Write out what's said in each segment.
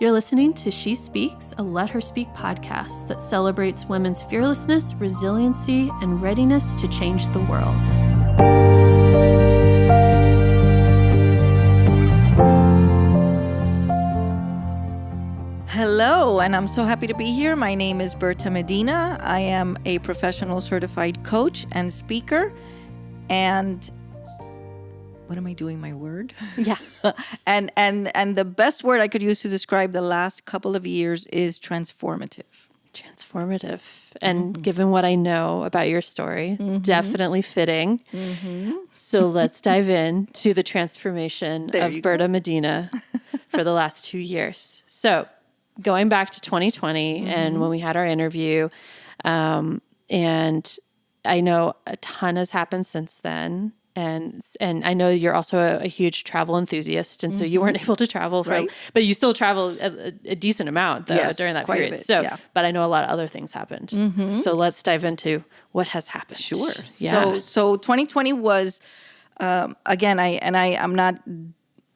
You're listening to She Speaks, a Let Her Speak podcast that celebrates women's fearlessness, resiliency, and readiness to change the world. Hello, and I'm so happy to be here. My name is Berta Medina. I am a professional certified coach and speaker. And what am I doing? My word? Yeah. and the best word I could use to describe the last couple of years is transformative. Transformative. And given what I know about your story, definitely fitting. So let's dive in to the transformation of Berta Medina for the last 2 years. So going back to 2020 and when we had our interview, and I know a ton has happened since then. And I know you're also a huge travel enthusiast, and so you weren't able to travel, but you still traveled a decent amount though during that period. But I know a lot of other things happened. So let's dive into what has happened. Sure. Yeah. So 2020 was again. I'm not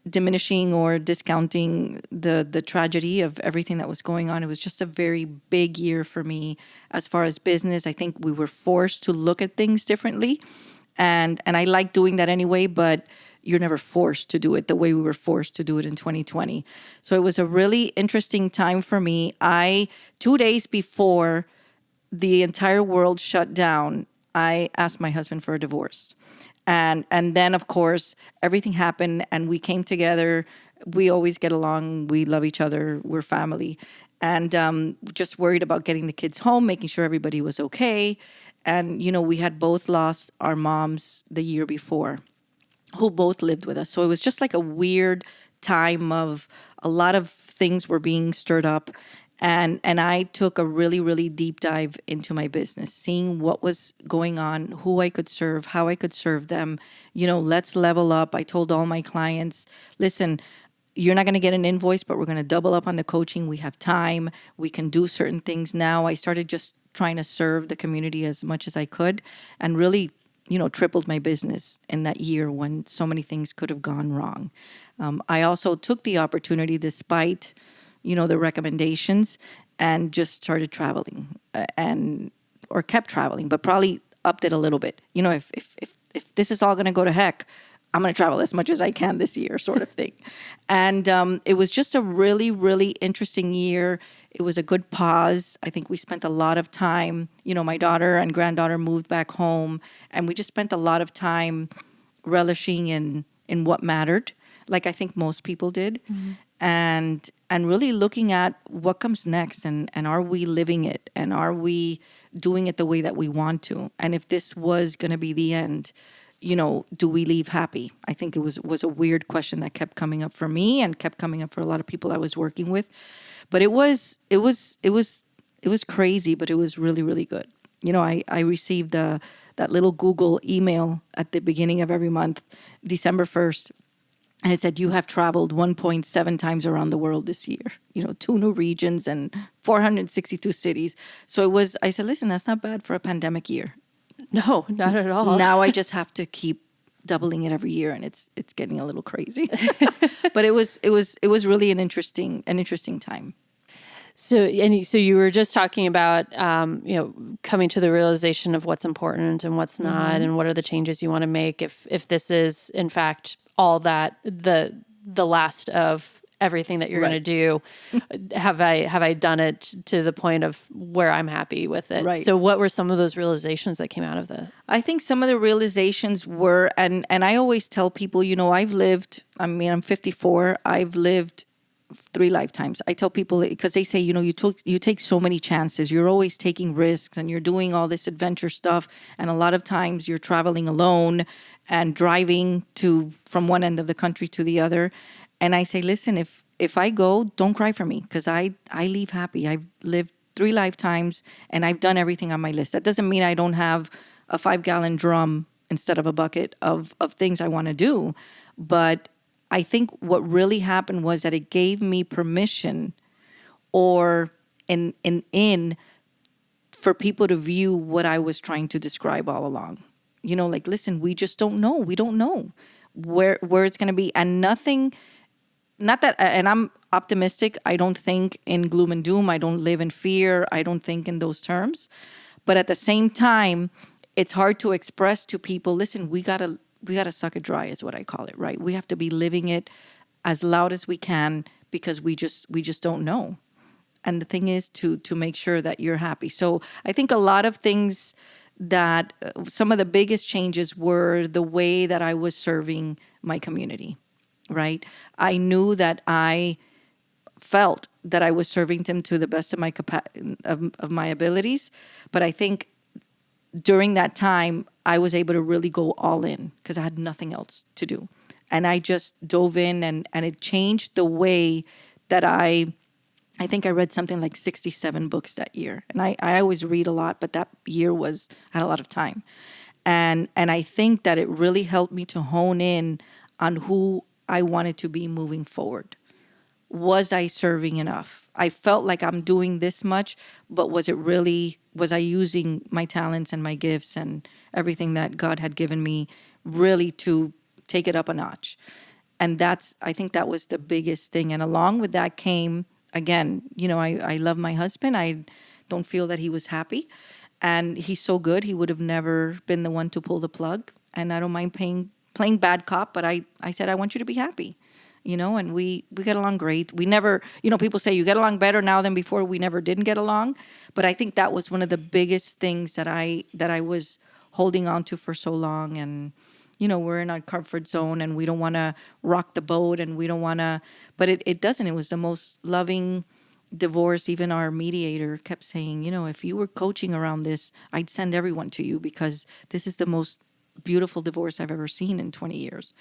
diminishing or discounting the tragedy of everything that was going on. It was just a very big year for me as far as business. I think we were forced to look at things differently. And I like doing that anyway, but you're never forced to do it the way we were forced to do it in 2020. So it was a really interesting time for me. 2 days before the entire world shut down, I asked my husband for a divorce. And then, of course, everything happened and we came together. We always get along. We love each other. We're family. And just worried about getting the kids home, making sure everybody was okay. And, you know, we had both lost our moms the year before, who both lived with us. So it was just like a weird time of a lot of things were being stirred up. And I took a really, really deep dive into my business, seeing what was going on, who I could serve, how I could serve them. You know, let's level up. I told all my clients, listen, you're not going to get an invoice, but we're going to double up on the coaching. We have time. We can do certain things now. I started just trying to serve the community as much as I could and really, you know, tripled my business in that year when so many things could have gone wrong. I also took the opportunity despite, you know, the recommendations and just started traveling or kept traveling, but probably upped it a little bit. You know, if this is all going to go to heck, I'm going to travel as much as I can this year, sort of thing. And it was just a really, really interesting year. It was a good pause. I think we spent a lot of time, you know, my daughter and granddaughter moved back home, and we just spent a lot of time relishing in what mattered, like I think most people did, and really looking at what comes next, and are we living it, and are we doing it the way that we want to? And if this was going to be the end, you know, do we leave happy? I think it was a weird question that kept coming up for me and kept coming up for a lot of people I was working with. But it was crazy, but it was really, really good. You know, I received that little Google email at the beginning of every month, December 1st. And it said, you have traveled 1.7 times around the world this year, you know, 2 new regions and 462 cities. So I said, listen, that's not bad for a pandemic year. No, not at all. Now I just have to keep doubling it every year, and it's getting a little crazy. But it was really an interesting time. So you were just talking about you know, coming to the realization of what's important and what's not, and what are the changes you want to make if this is in fact all that the last of everything that you're going to do. Have I done it to the point of where I'm happy with it? Right. So what were some of those realizations that came out of that? I think some of the realizations were, and I always tell people, you know, I'm 54, I've lived 3 lifetimes. I tell people, because they say, you know, you take so many chances, you're always taking risks and you're doing all this adventure stuff. And a lot of times you're traveling alone and driving from one end of the country to the other. And I say, listen, if I go, don't cry for me, because I leave happy. I've lived 3 lifetimes and I've done everything on my list. That doesn't mean I don't have a 5-gallon drum instead of a bucket of things I want to do. But I think what really happened was that it gave me permission or for people to view what I was trying to describe all along. You know, like, listen, we just don't know. We don't know where it's going to be. And nothing, not that, and I'm optimistic. I don't think in gloom and doom. I don't live in fear. I don't think in those terms. But at the same time, it's hard to express to people, listen, we gotta suck it dry is what I call it, right? We have to be living it as loud as we can because we just don't know. And the thing is to make sure that you're happy. So I think a lot of things that some of the biggest changes were the way that I was serving my community, right? I knew that I felt that I was serving them to the best of of my abilities, but I think during that time I was able to really go all in because I had nothing else to do, and I just dove in, and it changed the way that I think I read something like 67 books that year. And I always read a lot, but that year I had a lot of time. And I think that it really helped me to hone in on who I wanted to be moving forward. Was I serving enough? I felt like I'm doing this much, but was I using my talents and my gifts and everything that God had given me really to take it up a notch? And I think that was the biggest thing. And along with that came, again, I love my husband. I don't feel that he was happy. And he's so good. He would have never been the one to pull the plug. And I don't mind playing bad cop, but I said, I want you to be happy. And we get along great. We never, people say you get along better now than before. We never didn't get along. But I think that was one of the biggest things that I was holding on to for so long. And we're in our comfort zone and we don't want to rock the boat and we don't want to, but it doesn't. It was the most loving divorce. Even our mediator kept saying, if you were coaching around this, I'd send everyone to you because this is the most beautiful divorce I've ever seen in 20 years.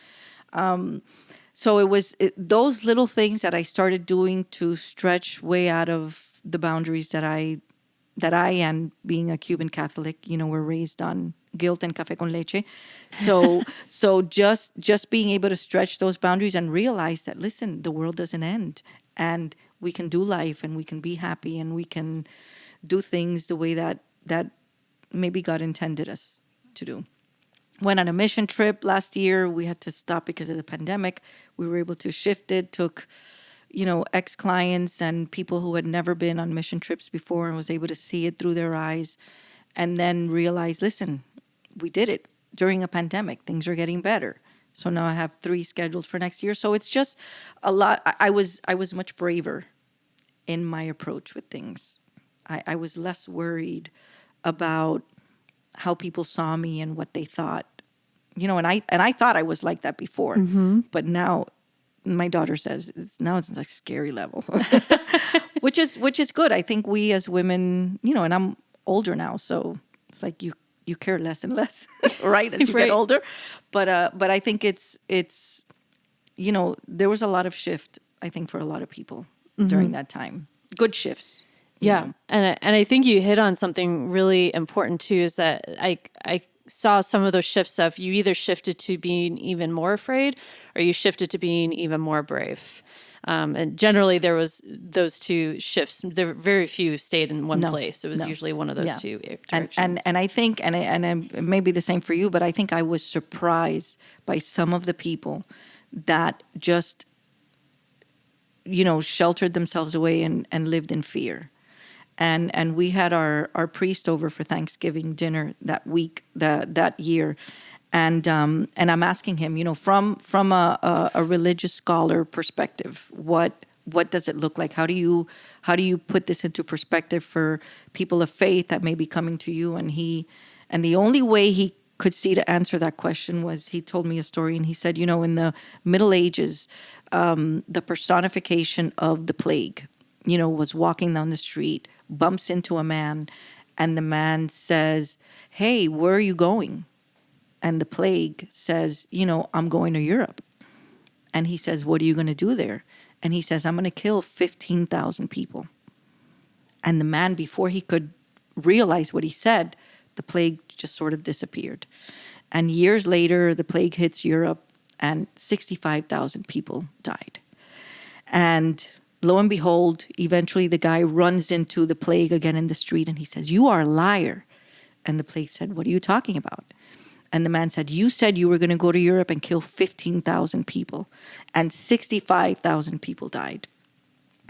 So it was those little things that I started doing to stretch way out of the boundaries that I and being a Cuban Catholic, were raised on guilt and café con leche. So just being able to stretch those boundaries and realize that, listen, the world doesn't end and we can do life and we can be happy and we can do things the way that maybe God intended us to do. Went on a mission trip last year. We had to stop because of the pandemic. We were able to shift it, took ex-clients and people who had never been on mission trips before and was able to see it through their eyes and then realize, listen, we did it during a pandemic. Things are getting better. So now I have 3 scheduled for next year. So it's just a lot. I was much braver in my approach with things. I was less worried about how people saw me and what they thought. And I thought I was like that before. Mm-hmm. But now my daughter says it's like scary level, which is good. I think we as women, and I'm older now, so it's like you care less and less, right, as you Right. get older. But I think it's there was a lot of shift, I think, for a lot of people during that time. Good shifts. Yeah. And I think you hit on something really important too, is that I saw some of those shifts of you either shifted to being even more afraid or you shifted to being even more brave. And generally there was those two shifts. There very few stayed in one place. It was usually one of those two directions. And I think, and it may be the same for you, but I think I was surprised by some of the people that just, sheltered themselves away and lived in fear. And we had our priest over for Thanksgiving dinner that week, that year. And I'm asking him, from a religious scholar perspective, what does it look like? How do you put this into perspective for people of faith that may be coming to you? And the only way he could see to answer that question was he told me a story, and he said, in the Middle Ages, the personification of the plague, was walking down the street, bumps into a man, and the man says, "Hey, where are you going?" And the plague says, "I'm going to Europe." And he says, "What are you going to do there?" And he says, "I'm going to kill 15,000 people." And the man, before he could realize what he said, the plague just sort of disappeared. And years later, the plague hits Europe and 65,000 people died. And lo and behold, eventually the guy runs into the plague again in the street and he says, "You are a liar." And the plague said, "What are you talking about?" And the man said, "You said you were going to go to Europe and kill 15,000 people, and 65,000 people died."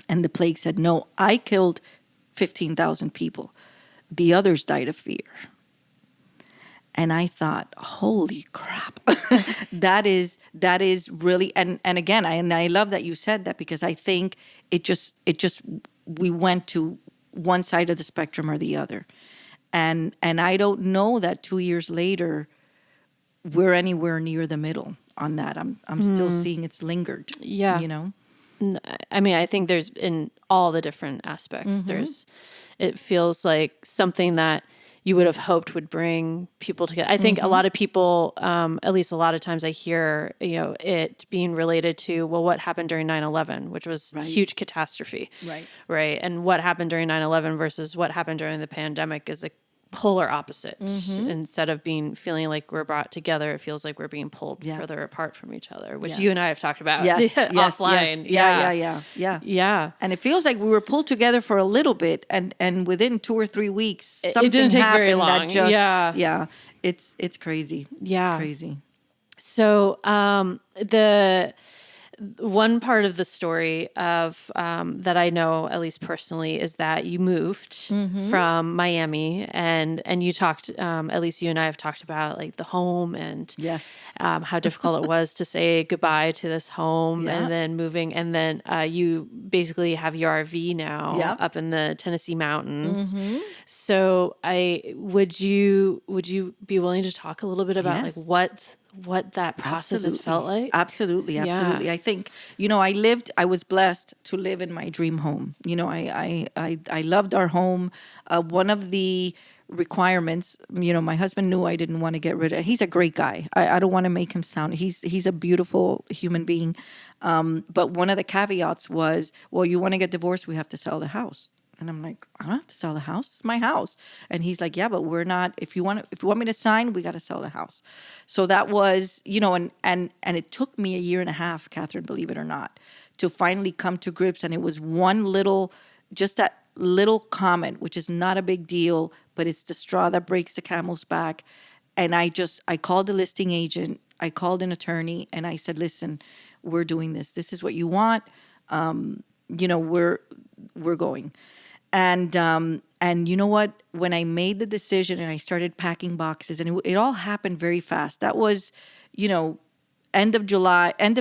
And the plague said, no, I killed 15,000 people. The others died of fear. And I thought, holy crap, that is really, and again, I love that you said that, because I think we went to one side of the spectrum or the other. And I don't know that 2 years later, we're anywhere near the middle on that. I'm still seeing it's lingered, Yeah. you know? I mean, I think there's in all the different aspects, it feels like something that you would have hoped would bring people together. I think a lot of people, at least a lot of times I hear, it being related to, well, what happened during 9/11, which was a huge catastrophe. Right. Right. And what happened during 9/11 versus what happened during the pandemic is a polar opposite. Instead of feeling like we're brought together, it feels like we're being pulled further apart from each other, which you and I have talked about offline. Yes. Yeah. And it feels like we were pulled together for a little bit, and within 2 or 3 weeks, something it didn't take happened very long. that just Yeah. it's crazy. Yeah. It's crazy. So the one part of the story of that I know, at least personally, is that you moved from Miami, and you talked, at least you and I have talked about like the home and how difficult it was to say goodbye to this home and then moving, and then you basically have your RV now up in the Tennessee mountains. So would you be willing to talk a little bit about like what that process has felt like? Absolutely. I think, I was blessed to live in my dream home. I loved our home. One of the requirements, my husband knew I didn't want to get rid of. He's a great guy. I don't want to make him sound, he's a beautiful human being. But one of the caveats was, well, you want to get divorced, we have to sell the house. And I'm like, I don't have to sell the house. It's my house. And he's like, yeah, but we're not, if you want me to sign, we got to sell the house. So that was, and it took me a year and a half, Catherine, believe it or not, to finally come to grips. And it was just that little comment, which is not a big deal, but it's the straw that breaks the camel's back. And I called the listing agent, I called an attorney, and I said, listen, we're doing this. This is what you want. We're going. And you know what? When I made the decision and I started packing boxes, and it all happened very fast. That was, end of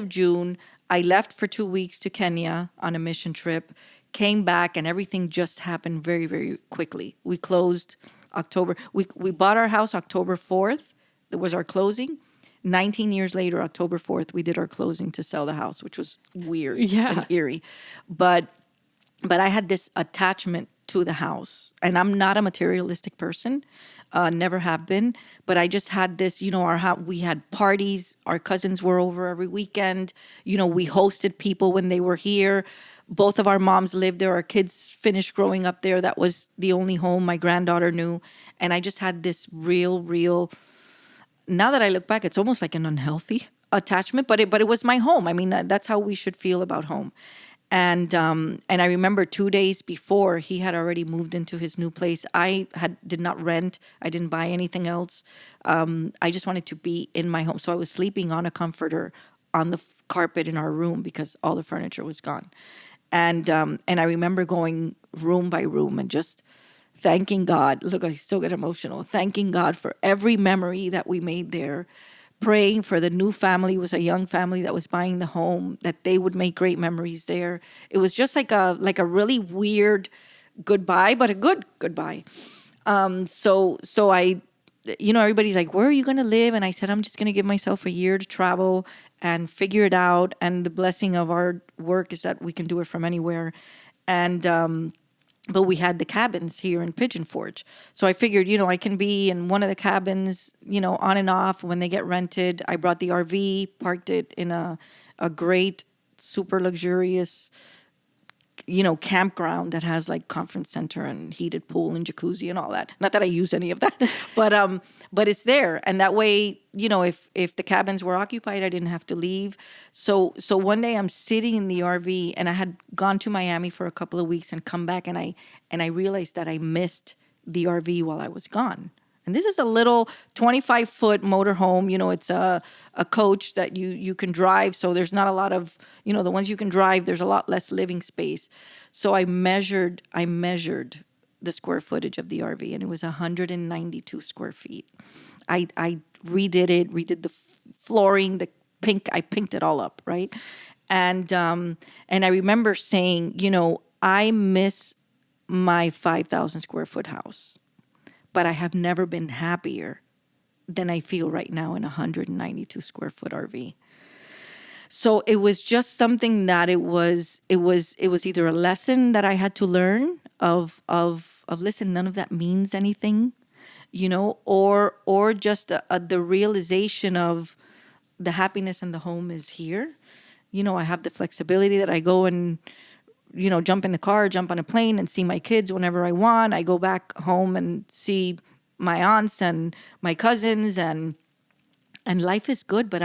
June. I left for 2 weeks to Kenya on a mission trip, came back, and everything just happened very, very quickly. We closed October. We bought our house October 4th. That was our closing. 19 years later, October 4th, we did our closing to sell the house, which was weird and eerie. But I had this attachment to the house, and I'm not a materialistic person, never have been. But I just had this, we had parties. Our cousins were over every weekend. We hosted people when they were here. Both of our moms lived there. Our kids finished growing up there. That was the only home my granddaughter knew. And I just had this real. Now that I look back, it's almost like an unhealthy attachment, but it was my home. I mean, that's how we should feel about home. And I remember 2 days before, he had already moved into his new place. I did not rent. I didn't buy anything else. I just wanted to be in my home. So I was sleeping on a comforter on the carpet in our room because all the furniture was gone. And I remember going room by room and just thanking God. Look, I still get emotional. Thanking God for every memory that we made there. Praying for the new family. It was a young family that was buying the home, that they would make great memories there. It was just like a really weird goodbye, but a good goodbye. So I, everybody's like, where are you going to live? And I said, I'm just going to give myself a year to travel and figure it out. And the blessing of our work is that we can do it from anywhere. And but we had the cabins here in Pigeon Forge. So I figured, I can be in one of the cabins, on and off when they get rented. I brought the RV, parked it in a great, super luxurious, campground that has like conference center and heated pool and jacuzzi and all that. Not that I use any of that, but it's there. And that way, if the cabins were occupied, I didn't have to leave. So one day I'm sitting in the RV, and I had gone to Miami for a couple of weeks and come back, and I realized that I missed the RV while I was gone. And this is a little 25-foot motorhome. It's a coach that you can drive. So there's not a lot of, the ones you can drive, there's a lot less living space. So I measured the square footage of the RV, and it was 192 square feet. I redid the flooring, the pink, I pinked it all up, right? And I remember saying, I miss my 5,000 square foot house, but I have never been happier than I feel right now in a 192 square foot RV. So it was just something that it was either a lesson that I had to learn of listen, none of that means anything, or just the realization of the happiness in the home is here. I have the flexibility that I go and jump in the car, jump on a plane and see my kids whenever I want. I go back home and see my aunts and my cousins, and life is good. But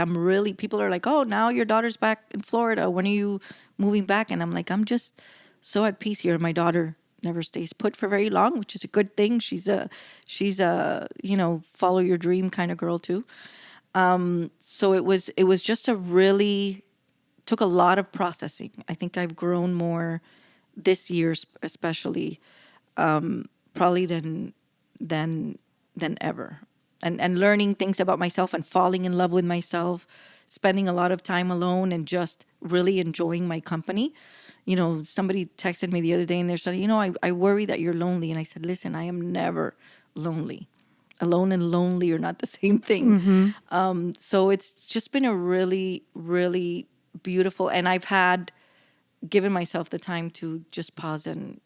people are like, oh, now your daughter's back in Florida. When are you moving back? And I'm like, I'm just so at peace here. My daughter never stays put for very long, which is a good thing. She's a follow your dream kind of girl too. So it was just took a lot of processing. I think I've grown more this year, especially, probably than ever, and learning things about myself and falling in love with myself, spending a lot of time alone and just really enjoying my company. Somebody texted me the other day and they're saying, I worry that you're lonely, and I said, listen, I am never lonely. Alone and lonely are not the same thing. So it's just been a really, really beautiful, and I've given myself the time to just pause and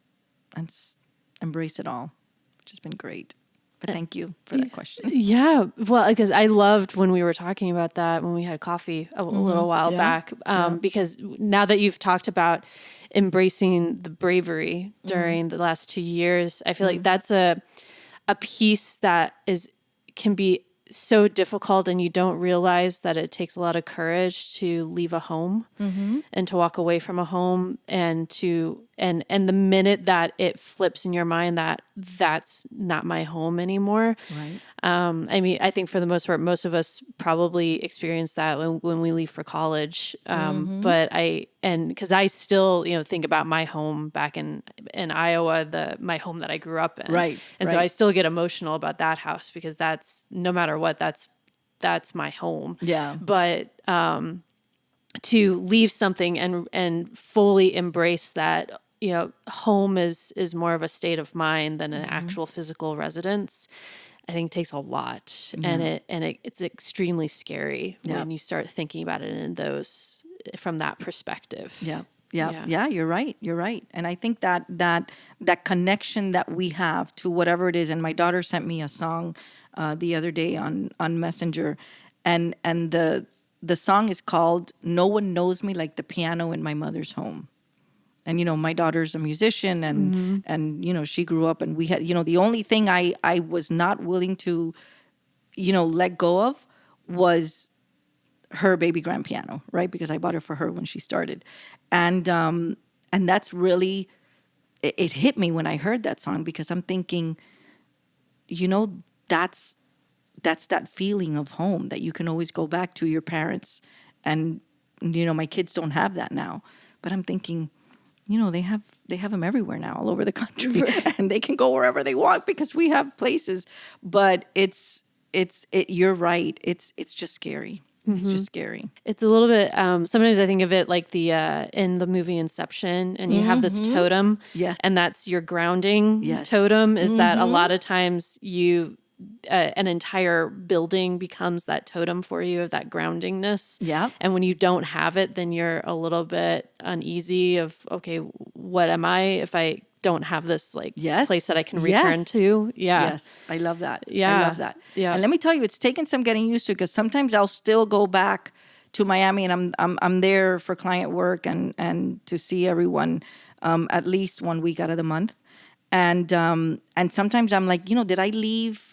embrace it all, which has been great. But thank you for that question. Yeah. Well, because I loved when we were talking about that when we had coffee a little while back, because now that you've talked about embracing the bravery during the last 2 years, I feel like that's a piece that can be so difficult, and you don't realize that it takes a lot of courage to leave a home and to walk away from a home, and the minute that it flips in your mind that that's not my home anymore. Right. I mean, I think for the most part, most of us probably experience that when we leave for college. But because I still, think about my home back in Iowa, my home that I grew up in. Right. And so I still get emotional about that house, because that's, no matter what, that's my home. Yeah. But, to leave something and fully embrace that, home is more of a state of mind than an actual physical residence, I think takes a lot. And it's extremely scary when you start thinking about it from that perspective. Yeah, you're right. And I think that connection that we have to whatever it is, and my daughter sent me a song the other day on Messenger, and the song is called "No One Knows Me Like the Piano in My Mother's Home." And, my daughter's a musician, and she grew up, and we had, the only thing I was not willing to, let go of was her baby grand piano, right? Because I bought it for her when she started. And that's really, it hit me when I heard that song, because I'm thinking, that's that feeling of home that you can always go back to your parents. And, my kids don't have that now, but I'm thinking, they have them everywhere now, all over the country, and they can go wherever they want because we have places. But you're right. It's just scary. It's just scary. It's a little bit, sometimes I think of it like in the movie Inception, and you have this totem, and that's your grounding totem, is that a lot of times an entire building becomes that totem for you of that groundingness. Yeah. And when you don't have it, then you're a little bit uneasy of, okay, what am I if I don't have this place that I can return to? Yeah. Yes. I love that. Yeah. I love that. Yeah. And let me tell you, it's taken some getting used to, because sometimes I'll still go back to Miami, and I'm there for client work and to see everyone at least 1 week out of the month. And sometimes I'm like, did I leave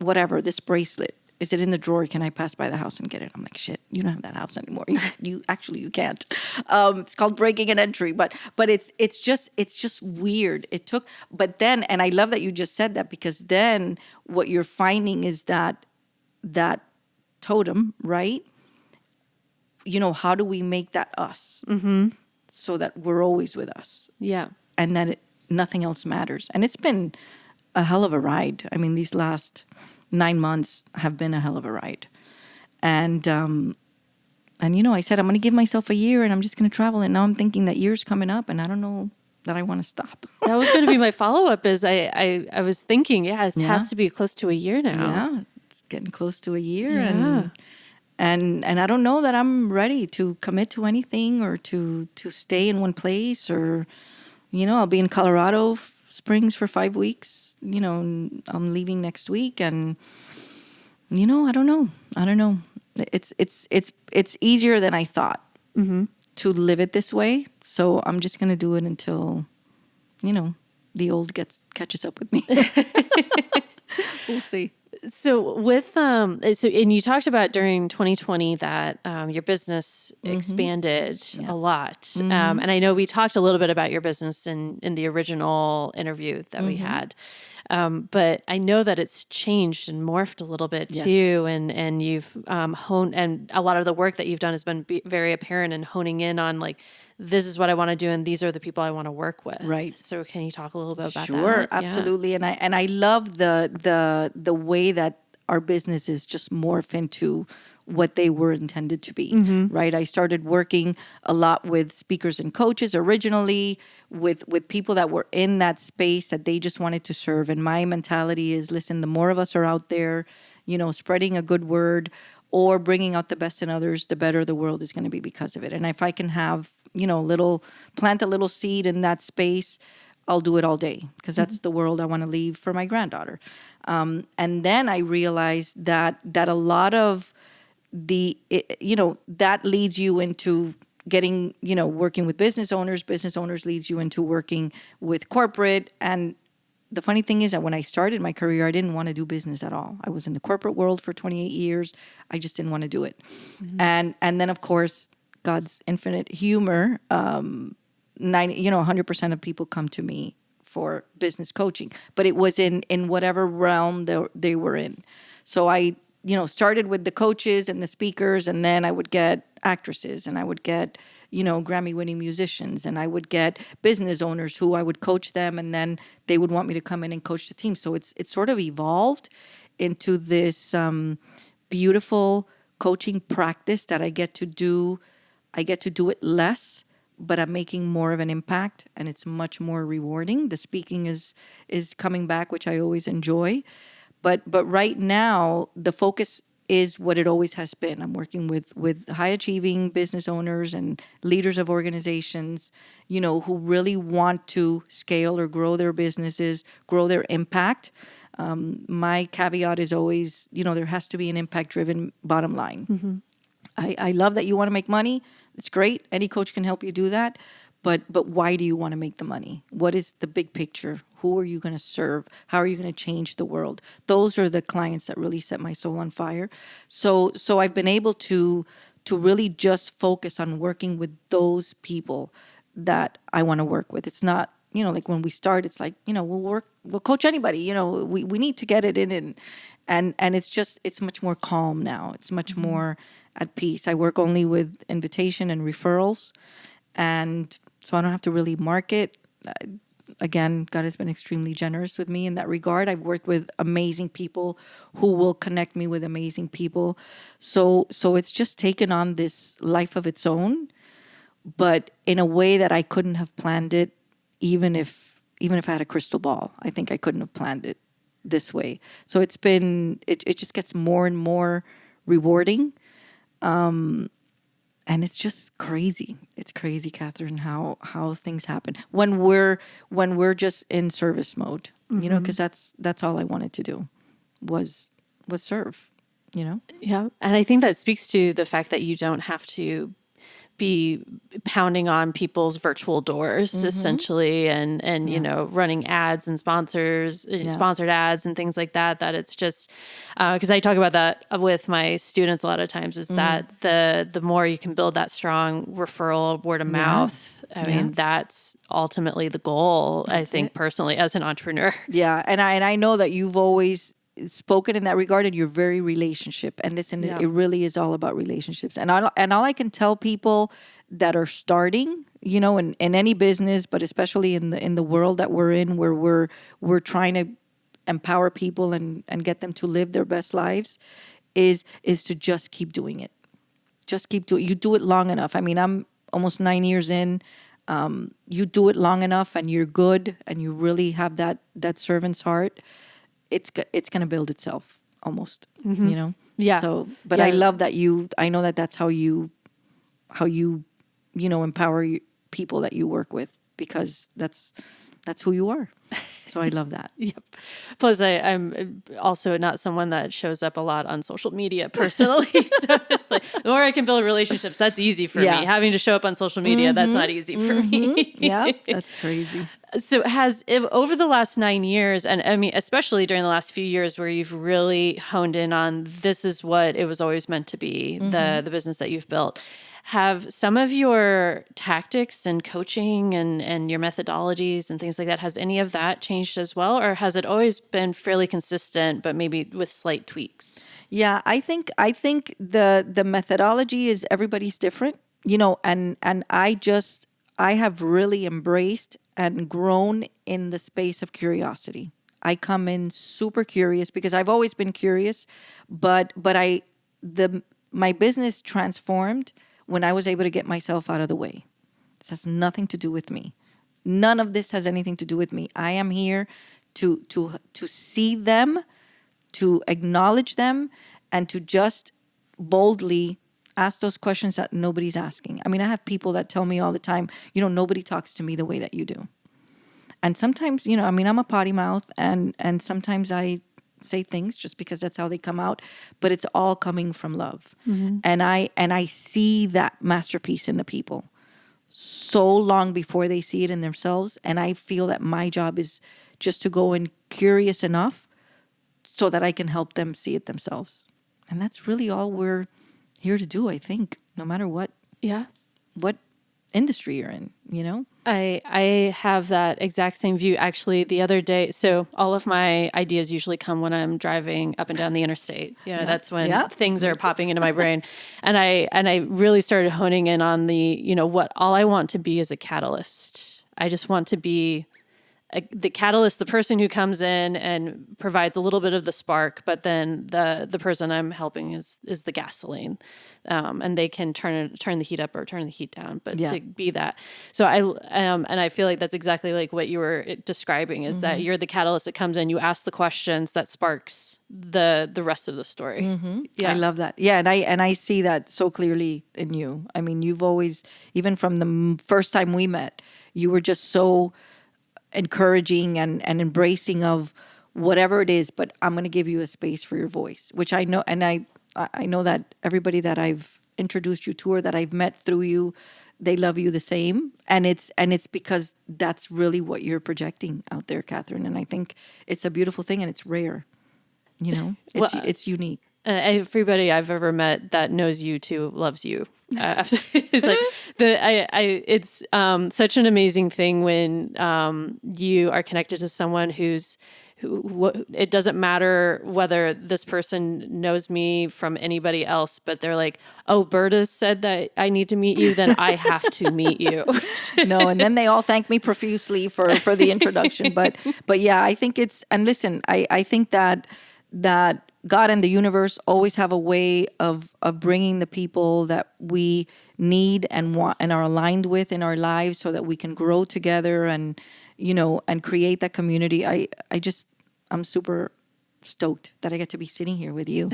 whatever, this bracelet is it in the drawer? Can I pass by the house and get it? I'm like, shit, you don't have that house anymore. You actually, you can't. It's called breaking an entry, but it's just weird. It took, but then, and I love that you just said that, because then what you're finding is that totem, right? How do we make that us, so that we're always with us, Yeah. and that nothing else matters? And it's been a hell of a ride. I mean, these last 9 months have been a hell of a ride. And I said, I'm going to give myself a year and I'm just going to travel. And now I'm thinking that year's coming up and I don't know that I want to stop. That was going to be my follow-up is I was thinking, it Yeah. has to be close to a year now. Yeah, it's getting close to a year. Yeah. And I don't know that I'm ready to commit to anything or to stay in one place, or, I'll be in Colorado Springs for 5 weeks, and I'm leaving next week. And, I don't know. It's easier than I thought to live it this way. So I'm just going to do it until, the old catches up with me. We'll see. So with and you talked about during 2020 that your business expanded a lot, and I know we talked a little bit about your business in the original interview that we had, but I know that it's changed and morphed a little bit too, and you've honed, and a lot of the work that you've done has been very apparent in honing in on like, this is what I want to do and these are the people I want to work with. Right. So can you talk a little bit about that? Sure, absolutely. And I love the way that our businesses just morph into what they were intended to be. Right. I started working a lot with speakers and coaches originally, with people that were in that space that they just wanted to serve. And my mentality is, listen, the more of us are out there, spreading a good word or bringing out the best in others, the better the world is going to be because of it. And if I can have, plant a little seed in that space, I'll do it all day, because that's the world I want to leave for my granddaughter. And then I realized that a lot of that leads you into getting, working with business owners. Business owners leads you into working with corporate. And the funny thing is that when I started my career, I didn't want to do business at all. I was in the corporate world for 28 years. I just didn't want to do it. And then, of course, God's infinite humor, 100% of people come to me for business coaching, but it was in whatever realm they were in. So I, started with the coaches and the speakers, and then I would get actresses, and I would get, Grammy-winning musicians, and I would get business owners who I would coach them, and then they would want me to come in and coach the team. So it's sort of evolved into this beautiful coaching practice that I get to do. I get to do it less, but I'm making more of an impact, and it's much more rewarding. The speaking is coming back, which I always enjoy. But right now, the focus is what it always has been. I'm working with high achieving business owners and leaders of organizations, who really want to scale or grow their businesses, grow their impact. My caveat is always, there has to be an impact driven bottom line. I love that you want to make money. It's great. Any coach can help you do that. But why do you want to make the money? What is the big picture? Who are you going to serve? How are you going to change the world? Those are the clients that really set my soul on fire. So I've been able to really just focus on working with those people that I want to work with. It's not, like when we start, it's like, we'll coach anybody. We need to get it in, and it's much more calm now. It's much more at peace. I work only with invitation and referrals, and so I don't have to really market. Again, God has been extremely generous with me in that regard. I've worked with amazing people who will connect me with amazing people. So it's just taken on this life of its own, but in a way that I couldn't have planned it, even if I had a crystal ball. I think I couldn't have planned it this way. So it just gets more and more rewarding. And it's just crazy. It's crazy, Catherine, how things happen when we're just in service mode, because that's all I wanted to do was serve, Yeah. And I think that speaks to the fact that you don't have to be pounding on people's virtual doors essentially, and you know, running ads and sponsored ads and things like that. That it's just because I talk about that with my students a lot of times, is that the more you can build that strong referral, word of mouth. I mean, that's ultimately the goal. I think personally as an entrepreneur. Yeah, and I know that you've always spoken in that regard, and you're very relationship. And listen, it really is all about relationships. And all I can tell people that are starting, you know, in any business, but especially in the world that we're in, where we're trying to empower people and get them to live their best lives, is to just keep doing it. Just keep doing. You do it long enough. I mean, I'm almost 9 years in. You do it long enough, and you're good, and you really have that servant's heart. It's going to build itself almost, you know? Yeah. So, but I love that I know that that's how you empower people that you work with, because that's who you are. So I love that. Yep. Plus, I'm also not someone that shows up a lot on social media personally. So it's like, the more I can build relationships, that's easy for me. Having to show up on social media, that's not easy for me. Yeah, that's crazy. So over the last 9 years, and I mean, especially during the last few years where you've really honed in on this is what it was always meant to be, the business that you've built, have some of your tactics and coaching and your methodologies and things like that, has any of that changed as well? Or has it always been fairly consistent, but maybe with slight tweaks? Yeah, I think the methodology is, everybody's different, you know, and I have really embraced and grown in the space of curiosity. I come in super curious because I've always been curious, but my business transformed when I was able to get myself out of the way. This has nothing to do with me. None of this has anything to do with me. I am here to see them, to acknowledge them, and to just boldly ask those questions that nobody's asking. I mean, I have people that tell me all the time, you know, nobody talks to me the way that you do. And sometimes, you know, I mean, I'm a potty mouth, and sometimes I say things just because that's how they come out, but it's all coming from love. And I see that masterpiece in the people so long before they see it in themselves. And I feel that my job is just to go in curious enough so that I can help them see it themselves. And that's really all we're here to do, I think, no matter what industry you're in, you know? I have that exact same view. Actually, the other day, so all of my ideas usually come when I'm driving up and down the interstate. You know, that's when things are popping into my brain. And I really started honing in on all I want to be is a catalyst. I just want to be the catalyst, the person who comes in and provides a little bit of the spark, but then the person I'm helping is the gasoline, and they can turn the heat up or turn the heat down. But to be that, so and I feel like that's exactly like what you were describing, is that you're the catalyst that comes in, you ask the questions that sparks the rest of the story. I love that. Yeah, and I see that so clearly in you. I mean, you've always, even from the first time we met, you were just so encouraging and embracing of whatever it is, but I'm going to give you a space for your voice, which I know. And I know that everybody that I've introduced you to, or that I've met through you, they love you the same. And it's because that's really what you're projecting out there, Catherine. And I think it's a beautiful thing, and it's rare, you know, it's unique. Everybody I've ever met that knows you too loves you. It's like it's such an amazing thing when you are connected to someone who it doesn't matter whether this person knows me from anybody else, but they're like, oh, Berta said that I need to meet you, then I have to meet you. No, and then they all thank me profusely for the introduction. But yeah, I think and listen, I think that God and the universe always have a way of bringing the people that we need and want and are aligned with in our lives, so that we can grow together and, you know, and create that community. I'm super stoked that I get to be sitting here with you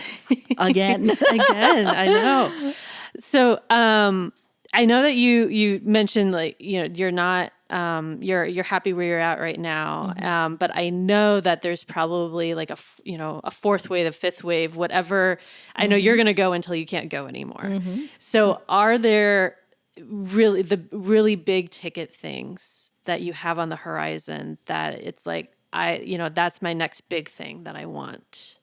again. I know. So I know that you mentioned, like, you know, you're not you're happy where you're at right now. But I know that there's probably like a fourth wave, a fifth wave, whatever. I know you're going to go until you can't go anymore. So are there really big ticket things that you have on the horizon that it's like, that's my next big thing that I want.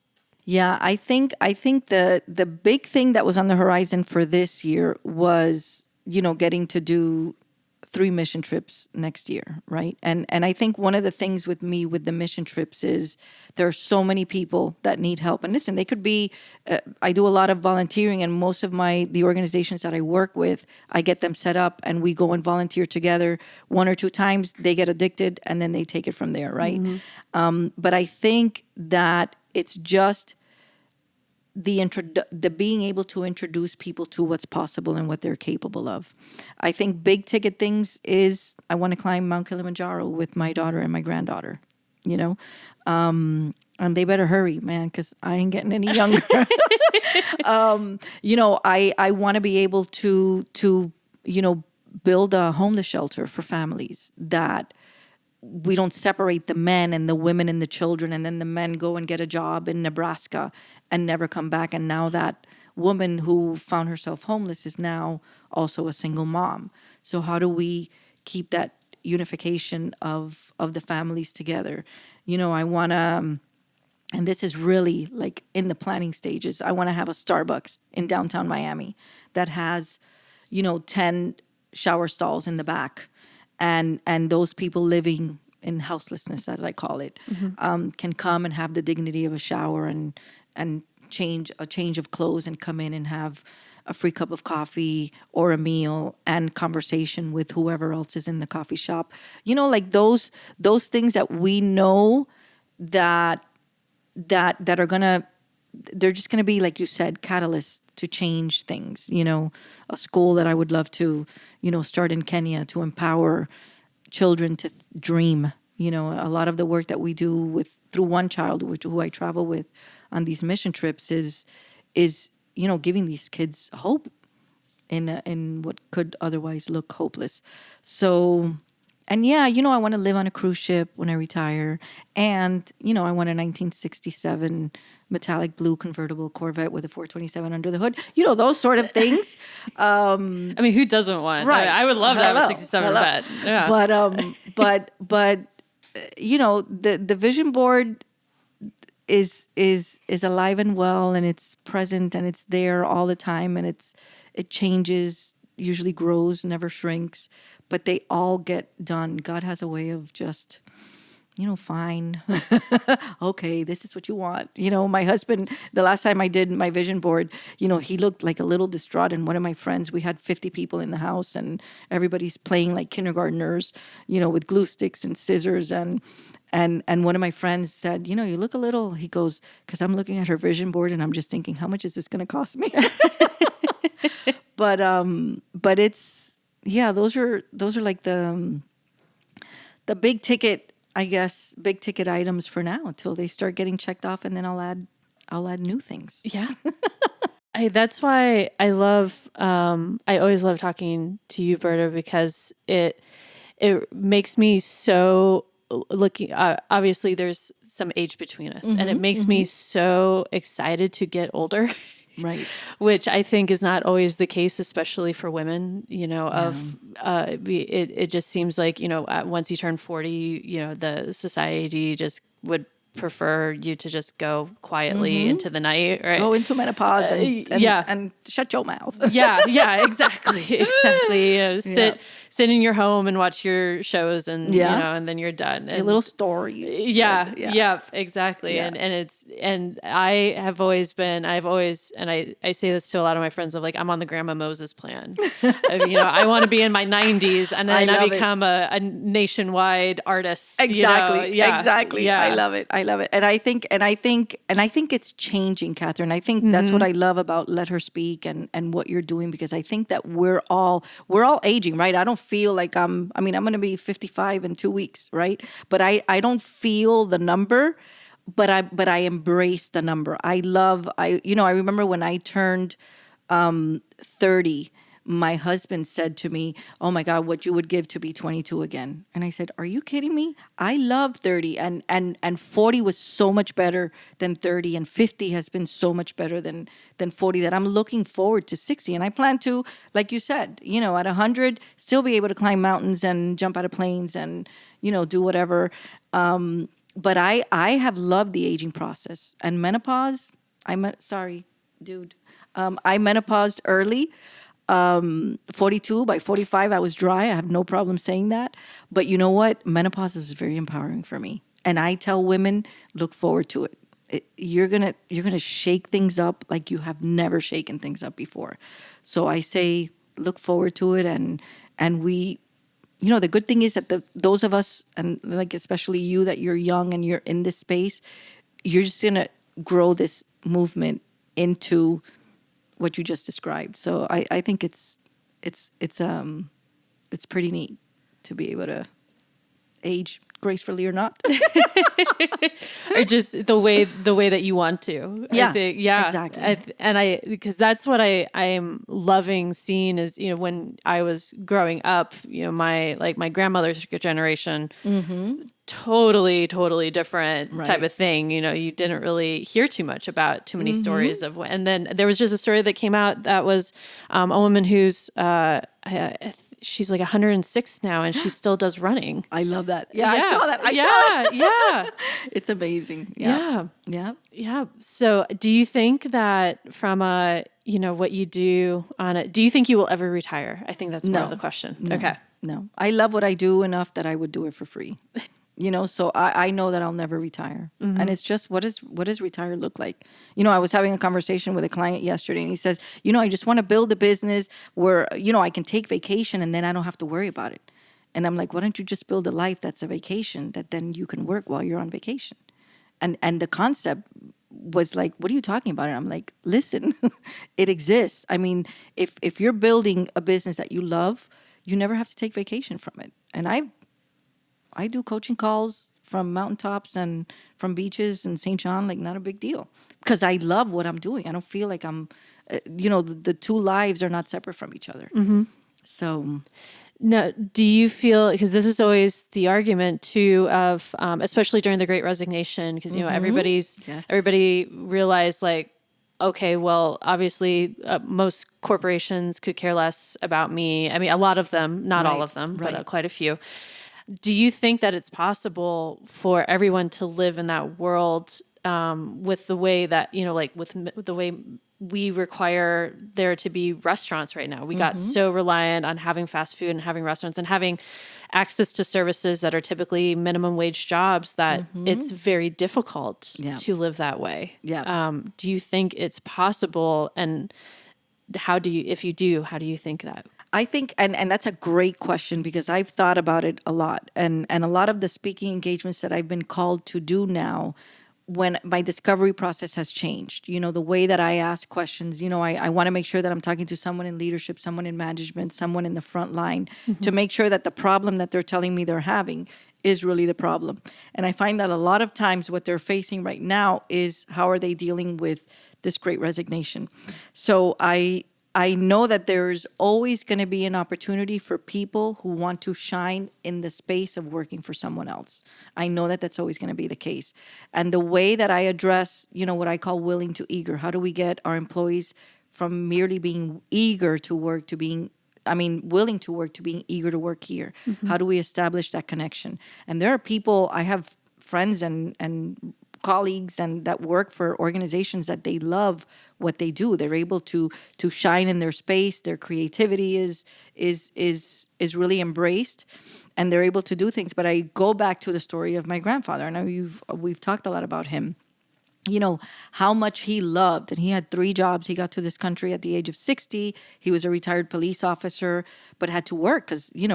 Yeah, I think the big thing that was on the horizon for this year was, getting to do 3 mission trips next year, right? And I think one of the things with me with the mission trips is there are so many people that need help. And listen, they could be I do a lot of volunteering, and most of the organizations that I work with, I get them set up and we go and volunteer together 1 or 2 times. They get addicted and then they take it from there, right? But I think that it's just the being able to introduce people to what's possible and what they're capable of. I think big ticket things is I want to climb Mount Kilimanjaro with my daughter and my granddaughter, you know, and they better hurry, man, because I ain't getting any younger. I want to be able to build a homeless shelter for families that we don't separate the men and the women and the children, and then the men go and get a job in Nebraska and never come back. And now that woman who found herself homeless is now also a single mom. So how do we keep that unification of the families together? I want to, and this is really like in the planning stages, I want to have a Starbucks in downtown Miami that has, 10 shower stalls in the back. And those people living in houselessness, as I call it, can come and have the dignity of a shower and change of clothes and come in and have a free cup of coffee or a meal and conversation with whoever else is in the coffee shop. Like those things that we know that are gonna, they're just gonna be, like you said, catalysts to change things. A school that I would love to, start in Kenya to empower children to dream. A lot of the work that we do through One Child, who I travel with on these mission trips, is giving these kids hope in what could otherwise look hopeless. So, and yeah, I want to live on a cruise ship when I retire. And, I want a 1967 metallic blue convertible Corvette with a 427 under the hood. Those sort of things. I mean, who doesn't want? Right. I would love to have a 67 vet. Yeah. But the vision board is alive and well, and it's present, and it's there all the time, and it changes, usually grows, never shrinks, but they all get done. God has a way of just, fine. Okay, this is what you want. My husband, the last time I did my vision board, he looked like a little distraught. And one of my friends, we had 50 people in the house and everybody's playing like kindergartners, with glue sticks and scissors. And one of my friends said, you look a little, he goes, because I'm looking at her vision board and I'm just thinking, how much is this going to cost me? But it's, yeah, those are like the big ticket, I guess, big ticket items for now until they start getting checked off, and then I'll add new things. Yeah. That's why I always love talking to you, Berta, because it makes me so looking, obviously there's some age between us, and it makes me so excited to get older. Right. Which I think is not always the case, especially for women, it just seems like, once you turn 40, the society just would prefer you to just go quietly into the night, right? Go into menopause and shut your mouth. Yeah, exactly. Sit in your home and watch your shows, and and then you're done. And your little stories. Yeah, exactly. Yeah. And I've always, and I say this to a lot of my friends of like, I'm on the Grandma Moses plan. I want to be in my 90s and then I become a nationwide artist. Exactly. Exactly. Yeah. I love it. And I think it's changing, Catherine. I think that's what I love about Let Her Speak and what you're doing, because I think that we're all aging, right? I don't feel like I'm going to be 55 in 2 weeks, right? But I don't feel the number, but I embrace the number. I remember when I turned 30, my husband said to me, "Oh my God, what you would give to be 22 again." And I said, "Are you kidding me? I love 30, and 40 was so much better than 30, and 50 has been so much better than 40, that I'm looking forward to 60. And I plan to, like you said, at 100, still be able to climb mountains and jump out of planes and, do whatever. But I have loved the aging process and menopause. Sorry, dude. I menopaused early. 42, by 45 I was dry. I have no problem saying that. But you know what? Menopause is very empowering for me. And I tell women, look forward to it. You're gonna shake things up like you have never shaken things up before. So I say look forward to it, and we, the good thing is that those of us, and like especially you, that you're young and you're in this space, you're just gonna grow this movement into what you just described. So I think it's pretty neat to be able to age gracefully or not. Or just the way that you want to. Yeah, I think, yeah, exactly. Because that's what I am loving seeing is, when I was growing up, my grandmother's generation, totally different Right. type of thing. You didn't really hear too much about too many stories of, and then there was just a story that came out that was a woman who's, she's like 106 now and she still does running. I love that. Yeah, I saw that. I saw it. Yeah. It's amazing. Yeah. Yeah. Yeah. So do you think that from what you do do you think you will ever retire? I think that's more of the question. No, Okay. No. I love what I do enough that I would do it for free. So I know that I'll never retire. And it's just, what does retire look like? I was having a conversation with a client yesterday, and he says, I just want to build a business where, I can take vacation and then I don't have to worry about it. And I'm like, why don't you just build a life that's a vacation that then you can work while you're on vacation? And the concept was like, what are you talking about? And I'm like, listen, it exists. I mean, if you're building a business that you love, you never have to take vacation from it. And I do coaching calls from mountaintops and from beaches in St. John, like not a big deal, because I love what I'm doing. I don't feel like I'm, the two lives are not separate from each other. So Now, do you feel, because this is always the argument too of, especially during the Great Resignation, because, everybody realized like, okay, well, obviously most corporations could care less about me. I mean, a lot of them, not all of them, but quite a few. Do you think that it's possible for everyone to live in that world with the way that, with the way we require there to be restaurants right now? We got so reliant on having fast food and having restaurants and having access to services that are typically minimum wage jobs that it's very difficult to live that way. Yeah. Do you think it's possible? And if you do, how do you think that? I think, and that's a great question, because I've thought about it a lot. And a lot of the speaking engagements that I've been called to do now, when my discovery process has changed, the way that I ask questions, I want to make sure that I'm talking to someone in leadership, someone in management, someone in the front line, to make sure that the problem that they're telling me they're having is really the problem. And I find that a lot of times what they're facing right now is, how are they dealing with this great resignation? So I know that there's always going to be an opportunity for people who want to shine in the space of working for someone else. I know that that's always going to be the case. And the way that I address, what I call willing to eager, how do we get our employees from merely being eager to work to being, willing to work to being eager to work here? How do we establish that connection? And there are people, I have friends and colleagues and that work for organizations that they love what they do. They're able to shine in their space. Their creativity is really embraced, and they're able to do things. But I go back to the story of my grandfather. I know we've talked a lot about him. How much he loved, and he had 3 jobs. He got to this country at the age of 60. He was a retired police officer, but had to work because, he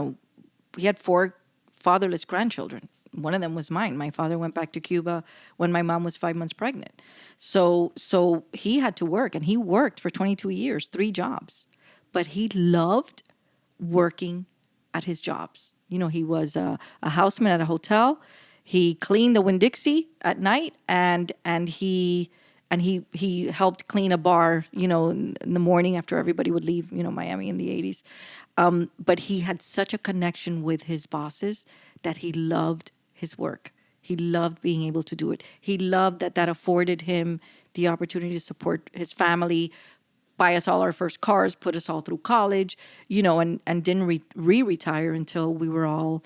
had 4 fatherless grandchildren. One of them was mine. My father went back to Cuba when my mom was 5 months pregnant. So he had to work, and he worked for 22 years, 3 jobs. But he loved working at his jobs. He was a houseman at a hotel. He cleaned the Winn-Dixie at night, and he and he helped clean a bar, in the morning after everybody would leave, Miami in the 80s. But he had such a connection with his bosses that he loved his work. He loved being able to do it. He loved that afforded him the opportunity to support his family, buy us all our first cars, put us all through college, and didn't retire until we were all,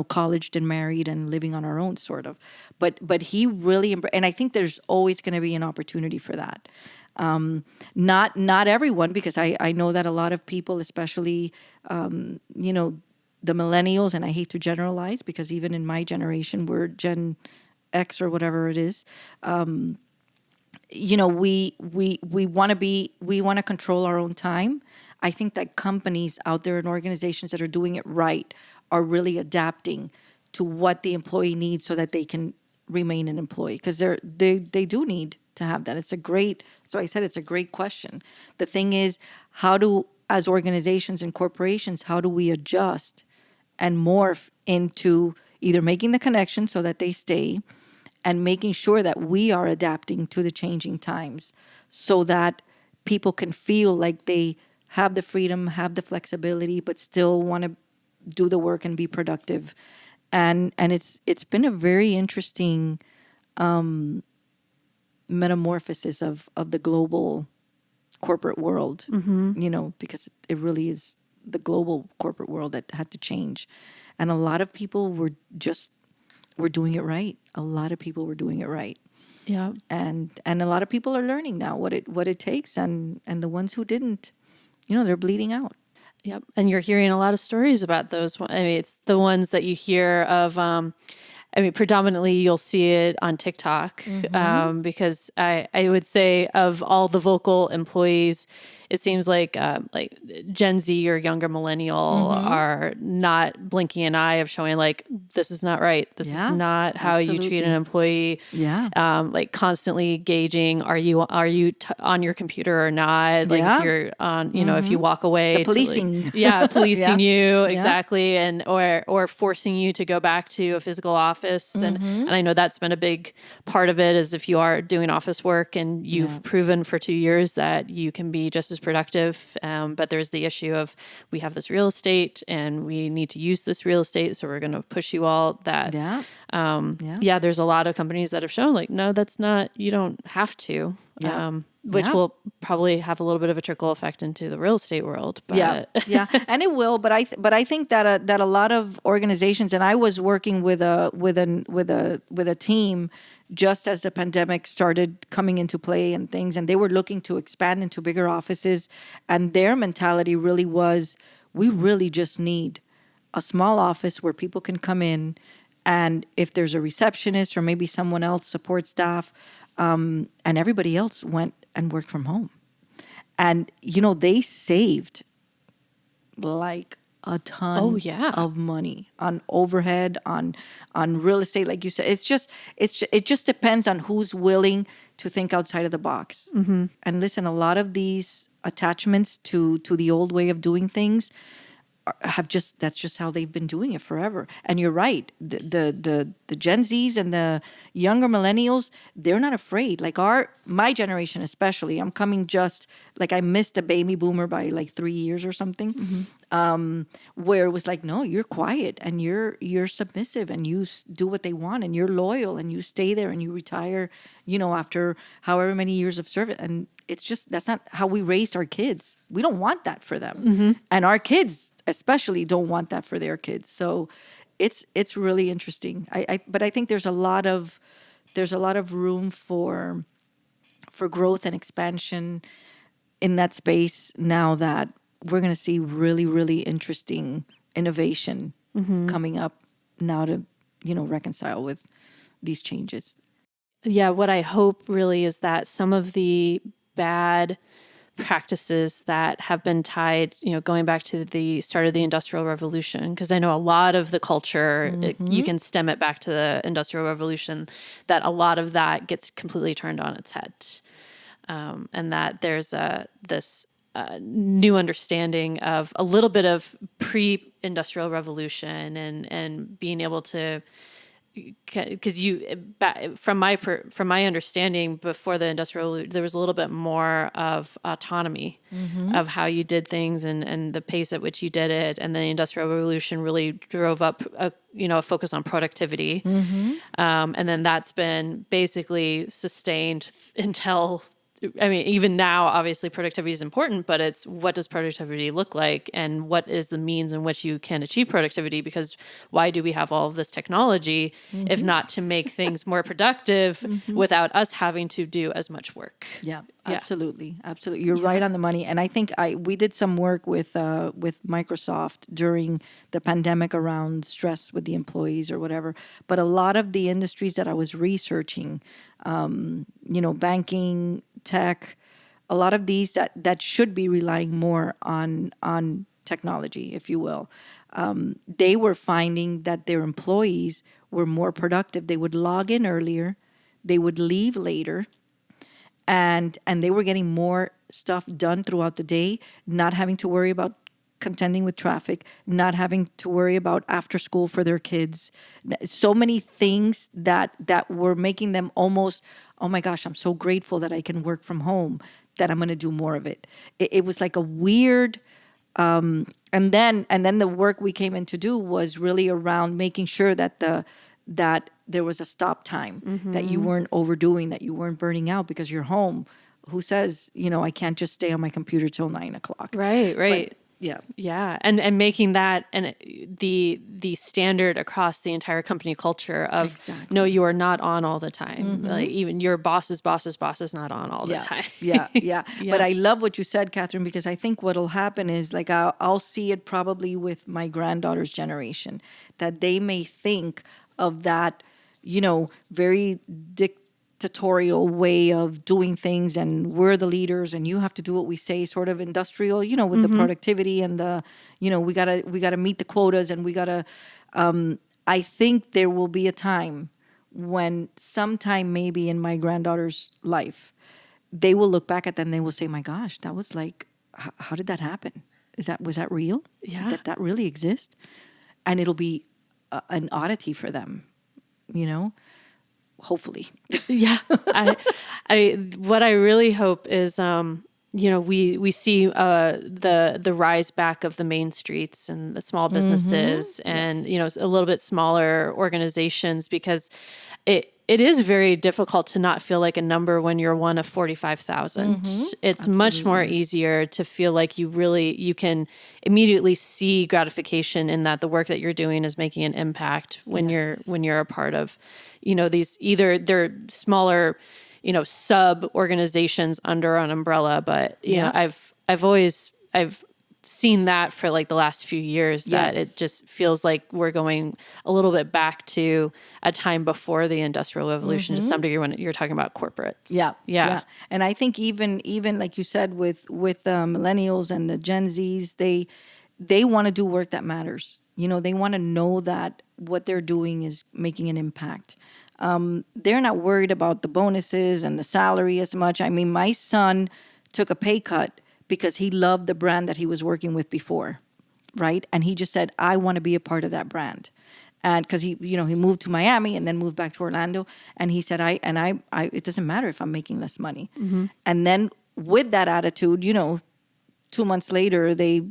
colleged and married and living on our own, sort of. But he really, and I think there's always going to be an opportunity for that. Not everyone, because I know that a lot of people, especially, the millennials, and I hate to generalize because even in my generation, we're Gen X or whatever it is. We want to control our own time. I think that companies out there and organizations that are doing it right are really adapting to what the employee needs so that they can remain an employee, because they do need to have that. So I said it's a great question. The thing is, as organizations and corporations, how do we adjust and morph into either making the connection so that they stay, and making sure that we are adapting to the changing times so that people can feel like they have the freedom, have the flexibility, but still want to do the work and be productive. And it's been a very interesting metamorphosis of the global corporate world, because it really is the global corporate world that had to change. And a lot of people were doing it right. A lot of people were doing it right. Yeah. And a lot of people are learning now what it takes, and the ones who didn't, they're bleeding out. Yep. And you're hearing a lot of stories about those. I mean, it's the ones that you hear of. Predominantly you'll see it on TikTok, because I would say of all the vocal employees, it seems like Gen Z or younger millennial are not blinking an eye of showing like, this is not right. This is not how you treat an employee. Yeah. Like constantly gauging, are you on your computer or not? Like if you're on, if you walk away, The policing. Policing you. Yeah. Exactly. And, or forcing you to go back to a physical office. And I know that's been a big part of it, is if you are doing office work and you've proven for 2 years that you can be just as productive. But there's the issue of, we have this real estate and we need to use this real estate. So we're going to push you all that. There's a lot of companies that have shown like, no, that's not, you don't have to, which will probably have a little bit of a trickle effect into the real estate world. But And it will. But I think that a lot of organizations, and I was working with a team just as the pandemic started coming into play and things, and they were looking to expand into bigger offices, and their mentality really was, we really just need a small office where people can come in, and if there's a receptionist or maybe someone else, support staff, and everybody else went and worked from home. And, they saved like a ton of money on overhead, on real estate, like you said. It just depends on who's willing to think outside of the box. And listen, a lot of these attachments to the old way of doing things that's just how they've been doing it forever. And you're right. The Gen Zs and the younger millennials, they're not afraid. Like my generation especially, I'm coming I missed the baby boomer by like 3 years or something. Where it was like, no, you're quiet and you're submissive and you do what they want and you're loyal and you stay there and you retire, after however many years of service. And that's not how we raised our kids. We don't want that for them. And our kids especially don't want that for their kids. So it's really interesting. But I think there's a lot of room for growth and expansion in that space now that we're going to see really, really interesting innovation coming up now to, reconcile with these changes. Yeah, what I hope really is that some of the bad practices that have been tied, going back to the start of the Industrial Revolution, because I know a lot of the culture, you can stem it back to the Industrial Revolution, that a lot of that gets completely turned on its head. And that there's this new understanding of a little bit of pre-Industrial Revolution and being able to because from my understanding, before the industrial revolution, there was a little bit more of autonomy of how you did things and the pace at which you did it, and then the industrial revolution really drove up a focus on productivity, and then that's been basically sustained until. I mean, even now, obviously, productivity is important, but it's what does productivity look like, and what is the means in which you can achieve productivity? Because why do we have all of this technology if not to make things more productive without us having to do as much work? Yeah, absolutely, absolutely. You're right on the money. And I think we did some work with Microsoft during the pandemic around stress with the employees or whatever. But a lot of the industries that I was researching, banking, tech, a lot of these that should be relying more on technology, if you will. They were finding that their employees were more productive. They would log in earlier, they would leave later, and they were getting more stuff done throughout the day, not having to worry about contending with traffic, not having to worry about after school for their kids. So many things that were making them almost, oh my gosh, I'm so grateful that I can work from home, that I'm going to do more of it. It was like a weird, and then the work we came in to do was really around making sure that there was a stop time, that you weren't overdoing, that you weren't burning out because you're home. Who says, I can't just stay on my computer till 9:00? Right. But, yeah. Yeah. And making that and the standard across the entire company culture of Exactly. no, you are not on all the time. Like even your boss's boss is not on all the time. Yeah. But I love what you said, Catherine, because I think what'll happen is like I'll see it probably with my granddaughter's generation, that they may think of that, very dictatorial way of doing things, and we're the leaders and you have to do what we say, sort of industrial, with the productivity and the, we gotta meet the quotas, and we gotta, I think there will be a time when sometime maybe in my granddaughter's life, they will look back at that and they will say, my gosh, that was like, how did that happen? Was that real? Yeah. That really exists? And it'll be an oddity for them, hopefully. Yeah. What I really hope is, we see the rise back of the main streets and the small businesses and, a little bit smaller organizations, because it is very difficult to not feel like a number when you're one of 45,000. It's much more easier to feel like you can immediately see gratification in that the work that you're doing is making an impact when you're a part of, these, either they're smaller, sub organizations under an umbrella, but I've seen that for like the last few years, that it just feels like we're going a little bit back to a time before the Industrial Revolution to some degree, when you're talking about corporates. Yeah. And I think even like you said with millennials and the Gen Zs, they want to do work that matters. They want to know that what they're doing is making an impact. They're not worried about the bonuses and the salary as much. I mean, my son took a pay cut because he loved the brand that he was working with before, right? And he just said, I want to be a part of that brand. And because he moved to Miami and then moved back to Orlando. And he said, I it doesn't matter if I'm making less money. And then with that attitude, 2 months later, they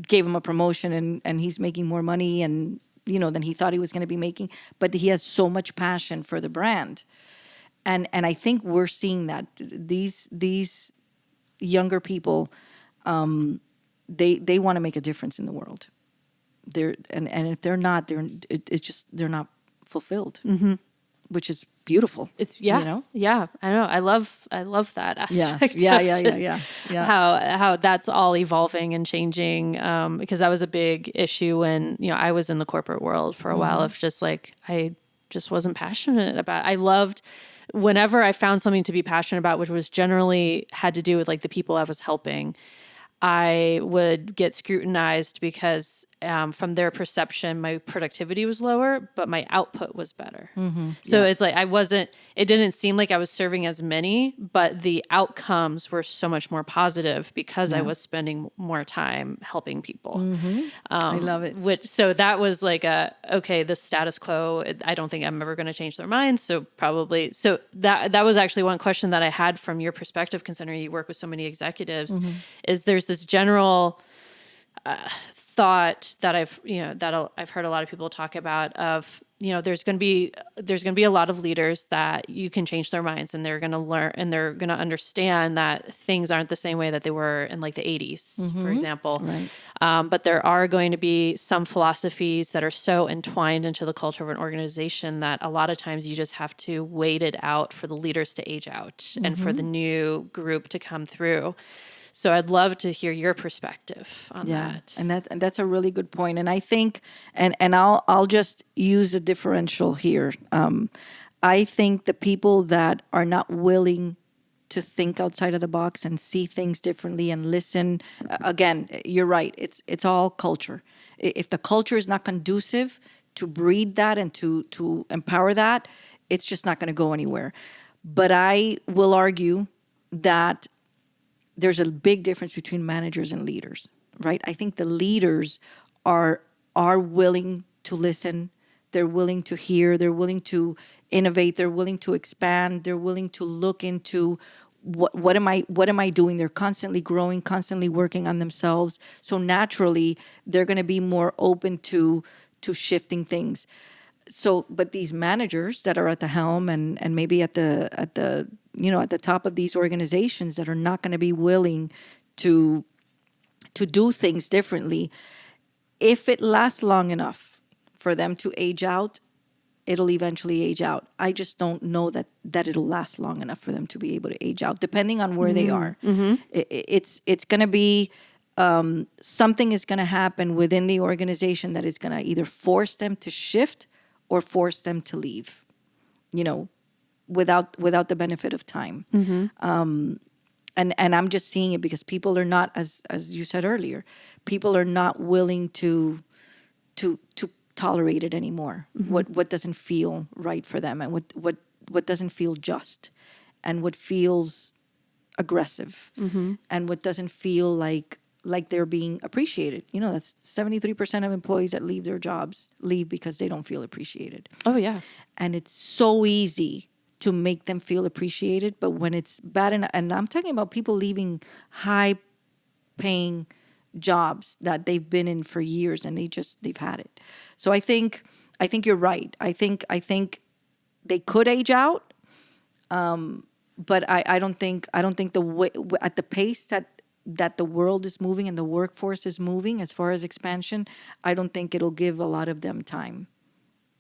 gave him a promotion and he's making more money and, than he thought he was going to be making. But he has so much passion for the brand. And I think we're seeing that these younger people, they want to make a difference in the world. And if they're not, they're not fulfilled, which is beautiful. It's yeah, I know. I love that aspect. Yeah. How that's all evolving and changing. Because that was a big issue when I was in the corporate world for a while. Of just like I just wasn't passionate about. I loved whenever I found something to be passionate about, which was generally had to do with like the people I was helping. I would get scrutinized because from their perception, my productivity was lower, but my output was better. So it's like it didn't seem like I was serving as many, but the outcomes were so much more positive because I was spending more time helping people. I love it. So that was like the status quo. I don't think I'm ever going to change their minds. So that was actually one question that I had from your perspective, considering you work with so many executives, is there's this general thought that I've heard a lot of people talk about of, there's going to be a lot of leaders that you can change their minds, and they're going to learn, and they're going to understand that things aren't the same way that they were in like the 80s, for example. Right. But there are going to be some philosophies that are so entwined into the culture of an organization that a lot of times you just have to wait it out for the leaders to age out and for the new group to come through. So I'd love to hear your perspective on that. And that's a really good point. And I think, and I'll just use a differential here. I think the people that are not willing to think outside of the box and see things differently and listen, again, you're right. It's all culture. If the culture is not conducive to breed that and to empower that, it's just not going to go anywhere. But I will argue that there's a big difference between managers and leaders, right? I think the leaders are willing to listen. They're willing to hear. They're willing to innovate. They're willing to expand. They're willing to look into what am I doing? They're constantly growing, constantly working on themselves. So naturally, they're going to be more open to shifting things. So, but these managers that are at the helm and maybe at the top of these organizations that are not going to be willing to do things differently, if it lasts long enough for them to age out, it'll eventually age out. I just don't know that it'll last long enough for them to be able to age out, depending on where they are. It's going to be something is going to happen within the organization that is going to either force them to shift or force them to leave, without the benefit of time. And I'm just seeing it because people are not, as you said earlier, people are not willing to tolerate it anymore. What doesn't feel right for them, and what doesn't feel just, and what feels aggressive, and what doesn't feel like they're being appreciated. That's 73% of employees that leave their jobs leave because they don't feel appreciated. Oh, yeah. And it's so easy to make them feel appreciated. But when it's bad, and I'm talking about people leaving high-paying jobs that they've been in for years and they've had it. So I think you're right. I think they could age out, but I don't think the way, at the pace that the world is moving and the workforce is moving as far as expansion, I don't think it'll give a lot of them time.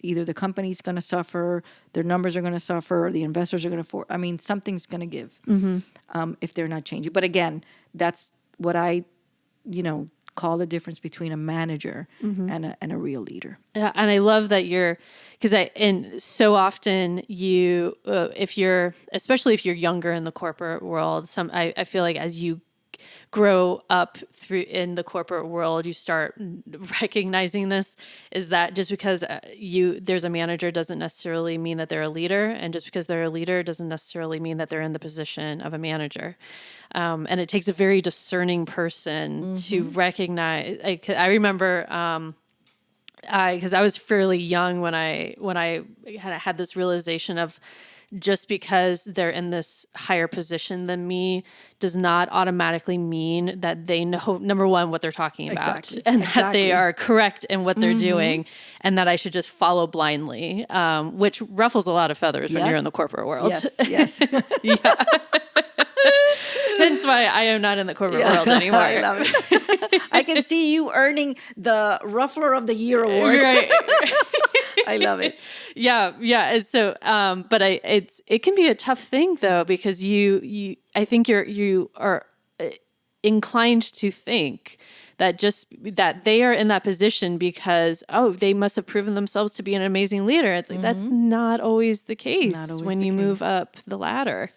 Either the company's going to suffer, their numbers are going to suffer, or the investors are going to something's going to give if they're not changing. But again, that's what I, call the difference between a manager and a real leader. Yeah, and I love that and so often especially if you're younger in the corporate world, I feel like as you grow up in the corporate world, you start recognizing this, is that just because there's a manager doesn't necessarily mean that they're a leader, and just because they're a leader doesn't necessarily mean that they're in the position of a manager. And it takes a very discerning person to recognize. I remember because I was fairly young when I had this realization of, just because they're in this higher position than me does not automatically mean that they know, number one, what they're talking about, and that they are correct in what they're doing, and that I should just follow blindly, which ruffles a lot of feathers when you're in the corporate world. Yes. Yeah. Hence why I am not in the corporate world anymore. I love it. I can see you earning the Ruffler of the Year award. Right. I love it. Yeah. And so, but it can be a tough thing though, because I think you are inclined to think that they are in that position because, they must have proven themselves to be an amazing leader. It's like, that's not always the case when you move up the ladder.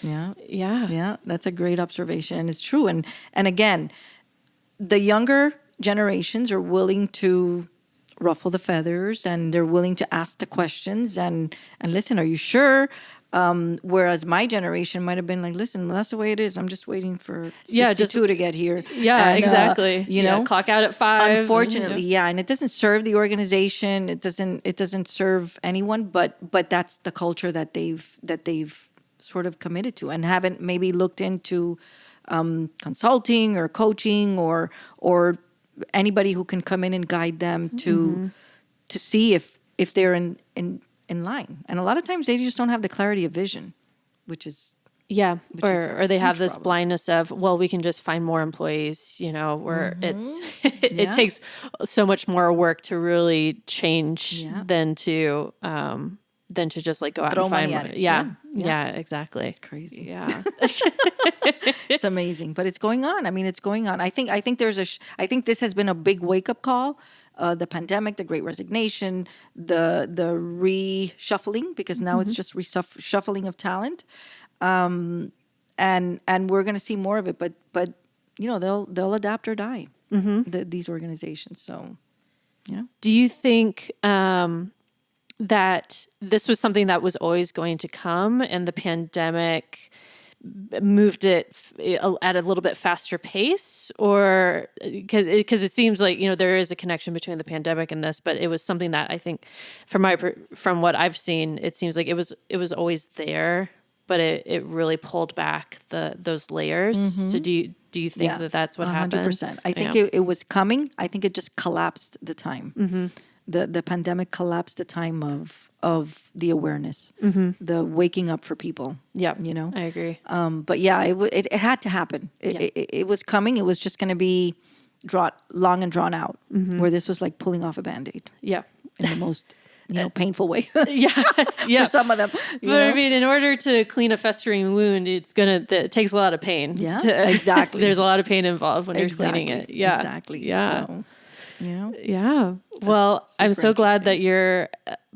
Yeah. That's a great observation, and it's true. And again, the younger generations are willing to ruffle the feathers, and they're willing to ask the questions and listen, are you sure? Whereas my generation might have been like, listen, well, that's the way it is. I'm just waiting for Yeah, 62 to get here. Yeah, And, exactly. You Yeah, know, clock out at 5. unfortunately, yeah, and it doesn't serve the organization. It doesn't serve anyone. But that's the culture that they've sort of committed to, and haven't maybe looked into consulting or coaching or anybody who can come in and guide them to see if they're in line. And a lot of times they just don't have the clarity of vision, which is Yeah, is a or they have huge this problem. blindness of, well, we can just find more employees, where it's it Yeah. takes so much more work to really change Yeah. than to just like go out Throw and find money more. at it. Yeah, Yeah. yeah, exactly. It's crazy. Yeah. It's amazing, but it's going on. I mean, it's going on. I think there's I think this has been a big wake up call. The pandemic, the Great Resignation, the reshuffling, because now it's just reshuffling of talent, and we're going to see more of it. But they'll adapt or die. These organizations. So, Do you think that this was something that was always going to come, and the pandemic moved it at a little bit faster pace, or because it seems like there is a connection between the pandemic and this, but it was something that I think from what I've seen, it seems like it was always there, but it really pulled back those layers. So do you think that that's what happened? 100%. I think it was coming. I think it just collapsed the time. The pandemic collapsed the time of the awareness, the waking up for people. Yeah, I agree. But yeah, it had to happen. It was coming. It was just going to be long and drawn out, where this was like pulling off a Band-Aid Yeah. in the most painful way Yeah, yeah. for some of them. But I mean, in order to clean a festering wound, it takes a lot of pain. Yeah, exactly. There's a lot of pain involved when you're cleaning it. Yeah, exactly. Yeah, So, yeah. Well, I'm so super glad that you're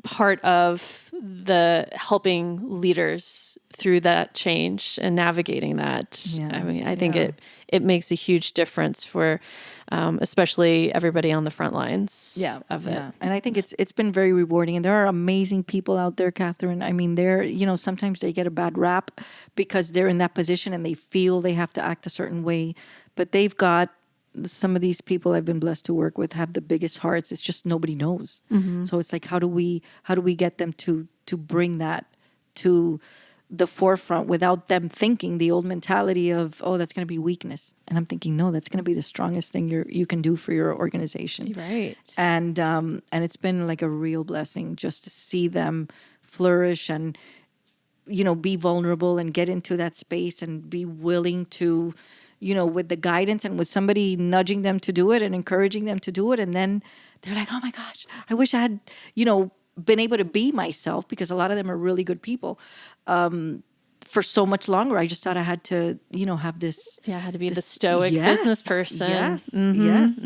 part of the helping leaders through that change and navigating that. Yeah, I mean, I think it makes a huge difference for especially everybody on the front lines of it. Yeah. And I think it's been very rewarding. And there are amazing people out there, Catherine. I mean, sometimes they get a bad rap because they're in that position and they feel they have to act a certain way. But they've got some of these people I've been blessed to work with have the biggest hearts. It's just nobody knows. So it's like, how do we get them to bring that to the forefront without them thinking the old mentality of, oh, that's going to be weakness. And I'm thinking, no, that's going to be the strongest thing you can do for your organization. Right. And it's been like a real blessing just to see them flourish and, be vulnerable and get into that space and be willing to, with the guidance and with somebody nudging them to do it and encouraging them to do it. And then they're like, oh my gosh, I wish I had, been able to be myself, because a lot of them are really good people. For so much longer, I just thought I had to, have this. Yeah, I had to be the stoic business person. Yes, yes.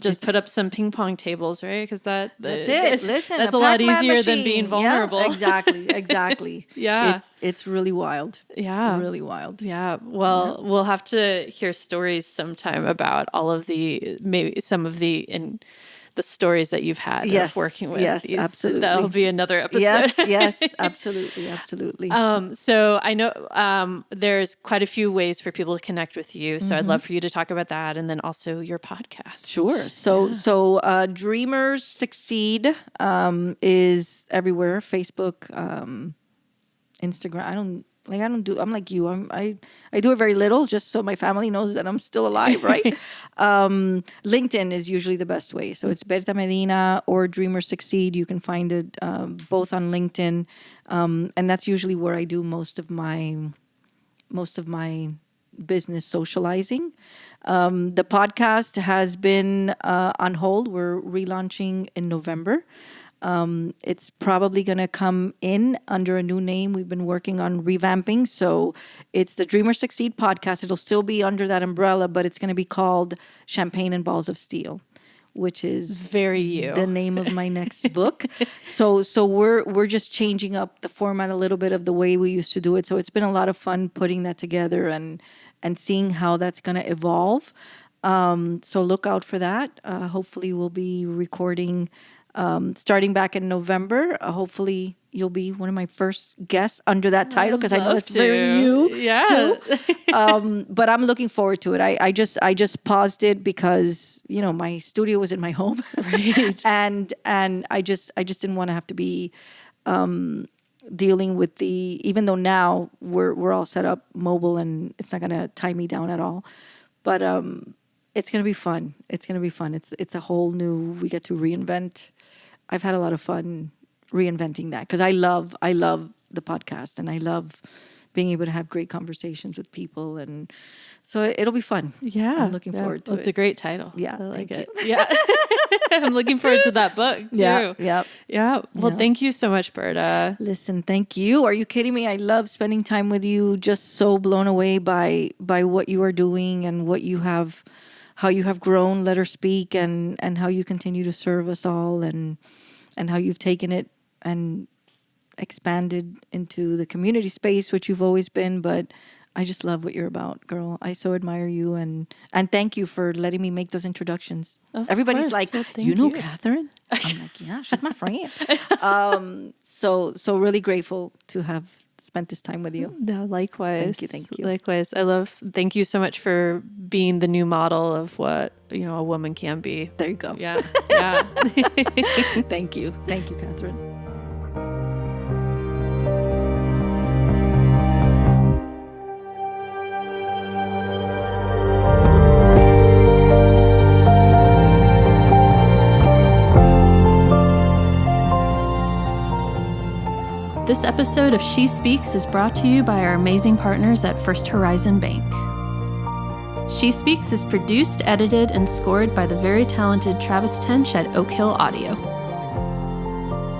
Just put up some ping pong tables, right? Because that's it. Listen, that's a lot Pac-Man easier than machine. being vulnerable. Yeah, exactly. Yeah. It's really wild. Yeah. Really wild. Yeah. Well, we'll have to hear stories sometime about all of maybe some of the stories that you've had of working with. Yes, absolutely. That'll be another episode. Yes, absolutely. So I know there's quite a few ways for people to connect with you. So I'd love for you to talk about that, and then also your podcast. Sure. So Dreamers Succeed is everywhere. Facebook, Instagram. I'm like you. I do it very little, just so my family knows that I'm still alive, right? LinkedIn is usually the best way. So it's Berta Medina or Dreamers Succeed. You can find it both on LinkedIn, and that's usually where I do most of my business socializing. The podcast has been on hold. We're relaunching in November. It's probably going to come in under a new name. We've been working on revamping. So it's the Dreamer Succeed podcast. It'll still be under that umbrella, but it's going to be called Champagne and Balls of Steel, which is very you. The name of my next book. So we're just changing up the format a little bit of the way we used to do it. So it's been a lot of fun putting that together and seeing how that's going to evolve. So look out for that. Hopefully we'll be recording starting back in November. Hopefully you'll be one of my first guests under that title, because I know that's very you too. But I'm looking forward to it. I just paused it because, you know, my studio was in my home. Right. and I just didn't want to have to be dealing with even though now we're all set up mobile and it's not going to tie me down at all. But it's going to be fun. It's going to be fun. It's a whole new, we get to reinvent. I've had a lot of fun reinventing that, because I love the podcast, and I love being able to have great conversations with people, and so it'll be fun. Yeah. I'm looking forward to it. It's a great title. Yeah, I like thank it. Yeah. I'm looking forward to that book too. Yeah. Well, thank you so much, Berta. Listen, thank you. Are you kidding me? I love spending time with you. Just so blown away by what you are doing and what you have, how you have grown Let Her Speak, and how you continue to serve us all, and how you've taken it and expanded into the community space, which you've always been. But I just love what you're about, girl. I so admire you, and thank you for letting me make those introductions. Everybody's course. like, Well, you know thank you. Catherine? I'm like, yeah, she's my friend. So really grateful to have spent this time with you. No, likewise. Thank you. Likewise. Thank you so much for being the new model of what, you know, a woman can be. There you go. Yeah. Thank you, Catherine. This episode of She Speaks is brought to you by our amazing partners at First Horizon Bank. She Speaks is produced, edited, and scored by the very talented Travis Tench at Oak Hill Audio.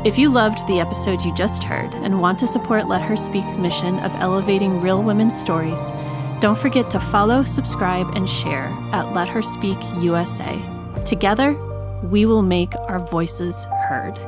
If you loved the episode you just heard and want to support Let Her Speak's mission of elevating real women's stories, don't forget to follow, subscribe, and share at Let Her Speak USA. Together, we will make our voices heard.